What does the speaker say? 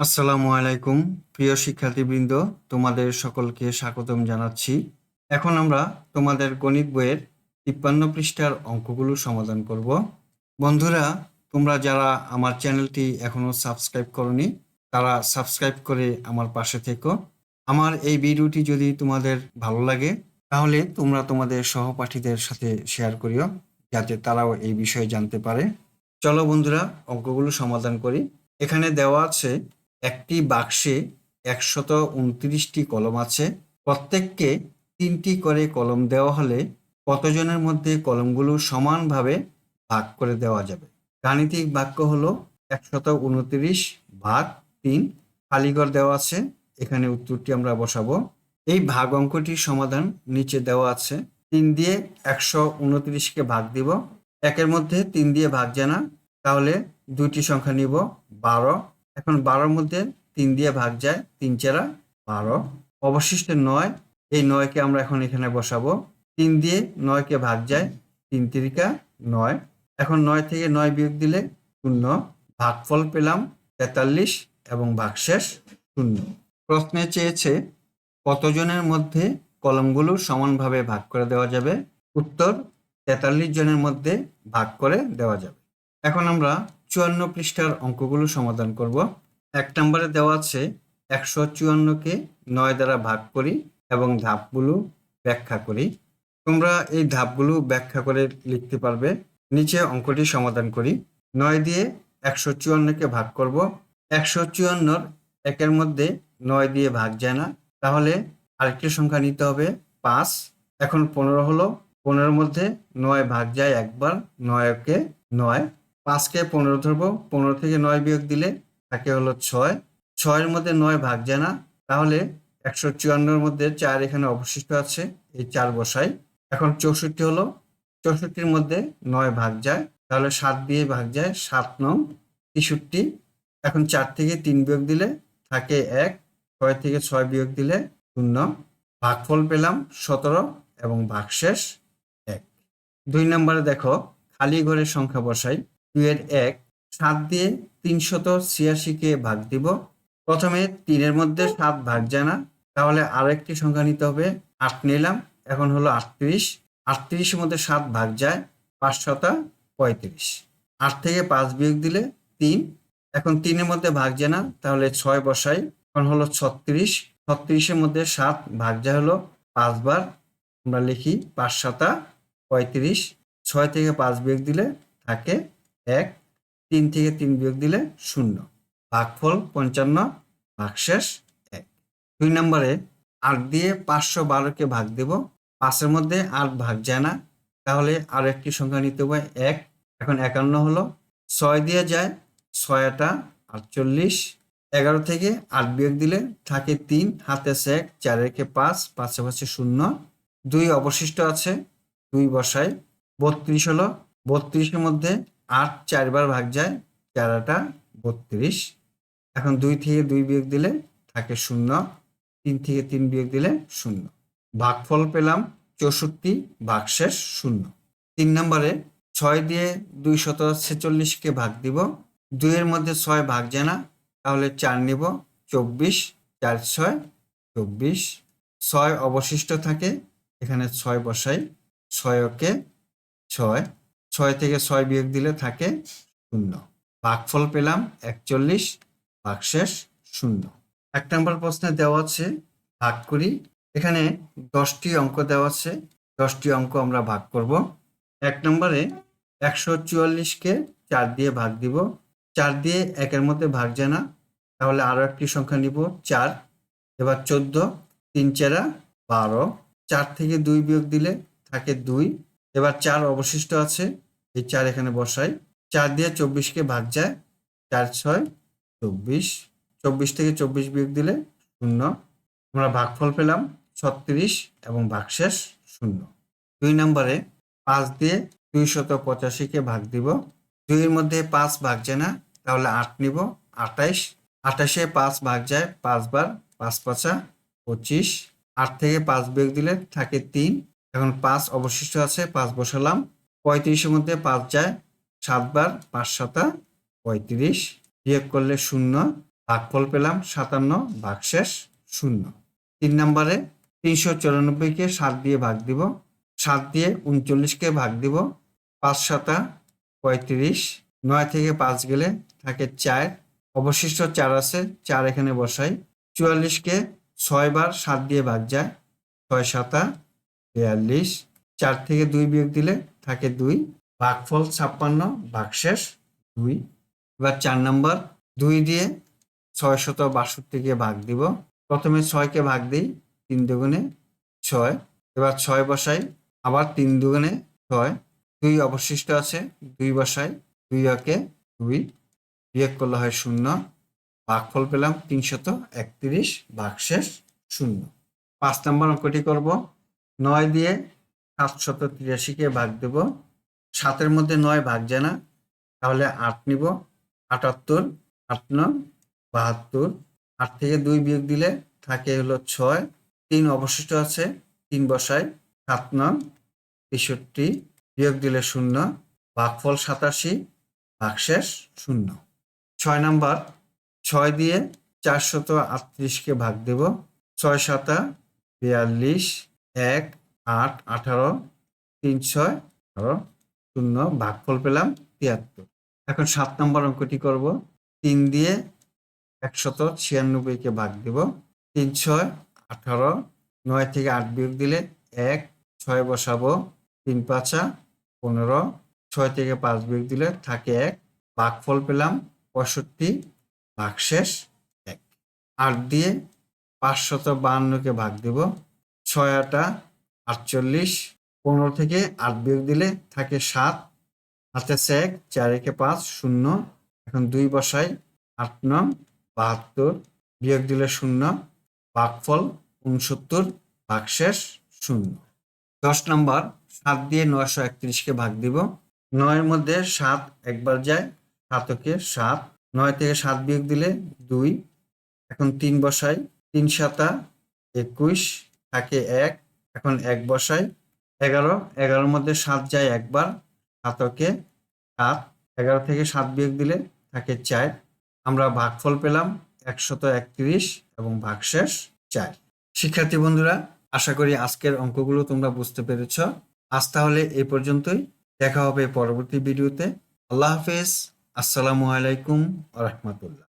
আসসালামু আলাইকুম প্রিয় শিক্ষার্থীবৃন্দ, তোমাদের সকলকে স্বাগতম জানাচ্ছি। এখন আমরা তোমাদের গণিত বইয়ের 53 পৃষ্ঠার অঙ্কগুলো সমাধান করব। বন্ধুরা, তোমরা যারা আমার চ্যানেলটি এখনো সাবস্ক্রাইব করনি তারা সাবস্ক্রাইব করে আমার পাশে থেকো। আমার এই ভিডিওটি যদি তোমাদের ভালো লাগে তাহলে তোমরা তোমাদের সহপাঠীদের সাথে শেয়ার করিও, যাতে তারাও এই বিষয়ে জানতে পারে। চলো বন্ধুরা, অঙ্কগুলো সমাধান করি। এখানে দেওয়া আছে একটি বাক্সে 129টি কলম আছে। প্রত্যেককে 3টি করে কলম দেওয়া হলে কতজনের মধ্যে কলমগুলো সমানভাবে ভাগ করে দেওয়া যাবে? গাণিতিক বাক্য হলো 129 ভাগ 3। খালিঘর দেওয়া আছে, এখানে উত্তরটি আমরা বসাবো। এই ভাগ অঙ্কটির সমাধান নিচে দেওয়া আছে। 3 দিয়ে 129কে ভাগ দিব। একের মধ্যে 3 দিয়ে ভাগ যায় না, তাহলে দুইটি সংখ্যা নিব 12। এখন 12-র মধ্যে 3 দিয়ে ভাগ যায়, 3 4 12। অবশিষ্ট 9, এই 9কে আমরা এখন এখানে বসাবো। 3 দিয়ে 9কে ভাগ যায়, 3 3 9। এখন 9 থেকে 9 বিয়োগ দিলে 0। ভাগফল পেলাম 43 এবং ভাগশেষ 0। প্রশ্নে চেয়েছে কতজনের মধ্যে কলমগুলো সমানভাবে ভাগ করে দেওয়া যাবে? উত্তর 43 জনের মধ্যে ভাগ করে দেওয়া যাবে। এখন আমরা 54 পৃষ্ঠার অঙ্কগুলো সমাধান করব। 1 নম্বরে দেওয়া আছে 154কে 9 দ্বারা ভাগ করি এবং ধাপগুলো ব্যাখ্যা করি। তোমরা এই ধাপগুলো ব্যাখ্যা করে লিখতে পারবে। নিচে অঙ্কটি সমাধান করি। 9 দিয়ে 154কে ভাগ করব। 154-র একের মধ্যে 9 দিয়ে ভাগ যায় না, তাহলে আরেকটি সংখ্যা নিতে হবে 5। এখন 15 হলো, 15-র মধ্যে 9 ভাগ যায় একবার, 9কে 9। 5কে 15 ধরবো, 15 থেকে 9 বিয়োগ দিলে থাকে হলো 6। 6-এর মধ্যে 9 ভাগ যায় না, তাহলে 154-র মধ্যে 4 এখানে অবশিষ্ট আছে, এই 4 বসাই। এখন 64 হলো, 64-র মধ্যে 9 ভাগ যায়, তাহলে 7 দিয়ে ভাগ যায়, 7 নং 63। এখন 4 থেকে 3 বিয়োগ দিলে থাকে 1, 6 থেকে 6 বিয়োগ দিলে 0। ভাগফল পেলাম 17 এবং ভাগশেষ 1। 2 নম্বরে দেখো, খালি ঘরের সংখ্যা বসাই। 2 এর 1। 7 দিয়ে 386কে ভাগ দিব। প্রথমে 3-এর মধ্যে 7 ভাগ যায় না, তাহলে আরো একটি সংখ্যা নিতে হবে, 8 নিলাম। এখন হলো 38। 38-এর মধ্যে 7 ভাগ যায়, 5 7 35। 8 থেকে 5 বিয়োগ দিলে 3। এখন 3-এর মধ্যে ভাগ যায় না, তাহলে 6 বসাই। এখন হলো 36। 36-এর মধ্যে 7 ভাগ যায় হলো 5 বার, আমরা লিখি 5 7 35। 6 থেকে 5 বিয়োগ দিলে থাকে 1। 3 থেকে 3 বিয়োগ দিলে 0। ভাগফল 55, ভাগশেষ 1। 2 নম্বরে 8 দিয়ে 512কে ভাগ দেব। 5-এর মধ্যে 8 ভাগ যায় না, তাহলে আরো একটি সংখ্যা নিতে হবে 1। এখন 51 হলো, 6 দিয়ে যায় 6 8 48। 11 থেকে 8 বিয়োগ দিলে থাকে 3, হাতে 1, 4 রেখে 5, 5 5 0। 2 অবশিষ্ট আছে, 2 বসাই। 32 হলো, 32-এর মধ্যে 8 4 বার ভাগ যায়, 4 8 32। এখন 2 থেকে 2 বিয়োগ দিলে থাকে 0। 3 থেকে 3 বিয়োগ দিলে 0। ভাগফল পেলাম 64, ভাগশেষ 0। 3 নম্বরে 6 দিয়ে 246কে ভাগ দিব। 2 এর মধ্যে 6 ভাগ যায় না, তাহলে 4 নিব, 24। 4 6 24। 6 অবশিষ্ট থাকে, এখানে 6 বসাই। 6 কে 6। 6 থেকে 6 বিয়োগ দিলে থাকে 0। ভাগফল পেলাম 41, ভাগশেষ 0। 1 নম্বর প্রশ্নে দেওয়া আছে ভাগ করি। এখানে 10টি অঙ্ক দেওয়া আছে, 10টি অঙ্ক আমরা ভাগ করব। 1 নম্বরে 144কে 4 দিয়ে ভাগ দিব। 4 দিয়ে 1-এর মধ্যে ভাগ যায় না, তাহলে আরো একটি সংখ্যা নিব 4। এবার 14। 3 4 12। 4 থেকে 2 বিয়োগ দিলে থাকে 2। এবার 4 অবশিষ্ট আছে, এই 4 এখানে বসাই। 4 দিয়ে 24কে ভাগ যায়, 4 6 24। 24 থেকে 24 বিয়োগ দিলে 0। আমরা ভাগফল পেলাম 36 এবং ভাগশেষ 0। 2 নম্বরে 5 দিয়ে 285কে ভাগ দিব। 2 এর মধ্যে 5 ভাগ যায় না, তাহলে 8 নিব, 28। 28-এ 5 ভাগ যায় 5 বার, 5 5 25। 8 থেকে 5 বিয়োগ দিলে থাকে 3। এখন 5 অবশিষ্ট আছে, 5 বসালাম। 35-এর মধ্যে 5 যায় 7 বার, 5 7 35। বিয়োগ করলে 0। ভাগফল পেলাম 57 ভাগশেষ 0। 3 নম্বরে 394-কে 7 দিয়ে ভাগ দিব, 7 দিয়ে 39-কে ভাগ দিব, 5 7 35, 9 থেকে 5 গেলে থাকে 4, অবশিষ্ট 4 আছে, 4 এখানে বসাই। 44-কে 6 বার 7 দিয়ে ভাগ যায়, 6 7 42, 4 থেকে 2 বিয়োগ দিলে থাকে 2, ভাগফল 56 ভাগশেষ 2। এবার 4 নম্বর, 2 দিয়ে 662-কে ভাগ দিব। প্রথমে 6-কে ভাগ দিই, 3 দুগুণে 6, এবার 6 বসাই, আবার 3 দুগুণে 6, 2 অবশিষ্ট আছে, 2 বসাই, 2 একে 2, বিয়োগ করলে হয় 0, ভাগফল পেলাম 331 ভাগশেষ 0। 5 নম্বর অঙ্কটি করব। 9 দিয়ে 783-কে ভাগ দেব, 7-এর মধ্যে 9 ভাগ যায় না, তাহলে 8 নিব, 78, 8 9 72, 8 থেকে 2 বিয়োগ দিলে থাকে হলো 6, 3 অবশিষ্ট আছে, 3 বসাই, 7 9 63, বিয়োগ দিলে 0, ভাগফল 87 ভাগশেষ 0। 6 নম্বর, 6 দিয়ে 438-কে ভাগ দেব, 6 7 42, 1 8 18, 3 6 18, 0, ভাগফল পেলাম 73। এখন 7 নম্বর অঙ্কটি করব। 3 দিয়ে 196-কে ভাগ দেব, 3 6 18, 9 থেকে 8 বিয়োগ দিলে 1, 6 বসাবো, 3 5 15, 6 থেকে 5 বিয়োগ দিলে থাকে 1, ভাগফল পেলাম 65 ভাগশেষ 1। 8 দিয়ে 552-কে ভাগ দেব, 6 8 48, 15 থেকে 8 বিয়োগ দিলে থাকে 7, হাতে 1, 4 একে 5 0, এখন 2 বসাই, 8 9 72, বিয়োগ দিলে 0, ভাগফল 69 ভাগশেষ 0। 10 নম্বর, 7 দিয়ে 931-কে ভাগ দিব, 9-এর মধ্যে 7 একবার যায়, 7 কে 7, 9 থেকে 7 বিয়োগ দিলে 2, এখন 3 বসাই, 3 7 21, থাকে 1, এখন 1 বসাই, 11, 11-এর মধ্যে 7 যায় একবার, 7 কে 7, 11 থেকে 7 বিয়োগ দিলে থাকে 4, আমরা ভাগফল পেলাম 131 এবং ভাগশেষ 4। শিক্ষার্থী বন্ধুরা, আশা করি আজকের অঙ্কগুলো তোমরা বুঝতে পেরেছ। আজ তাহলে এই পর্যন্তই, দেখা হবে পরবর্তী ভিডিওতে। আল্লাহ হাফেজ, আসসালামু আলাইকুম ওয়া রাহমাতুল্লাহ।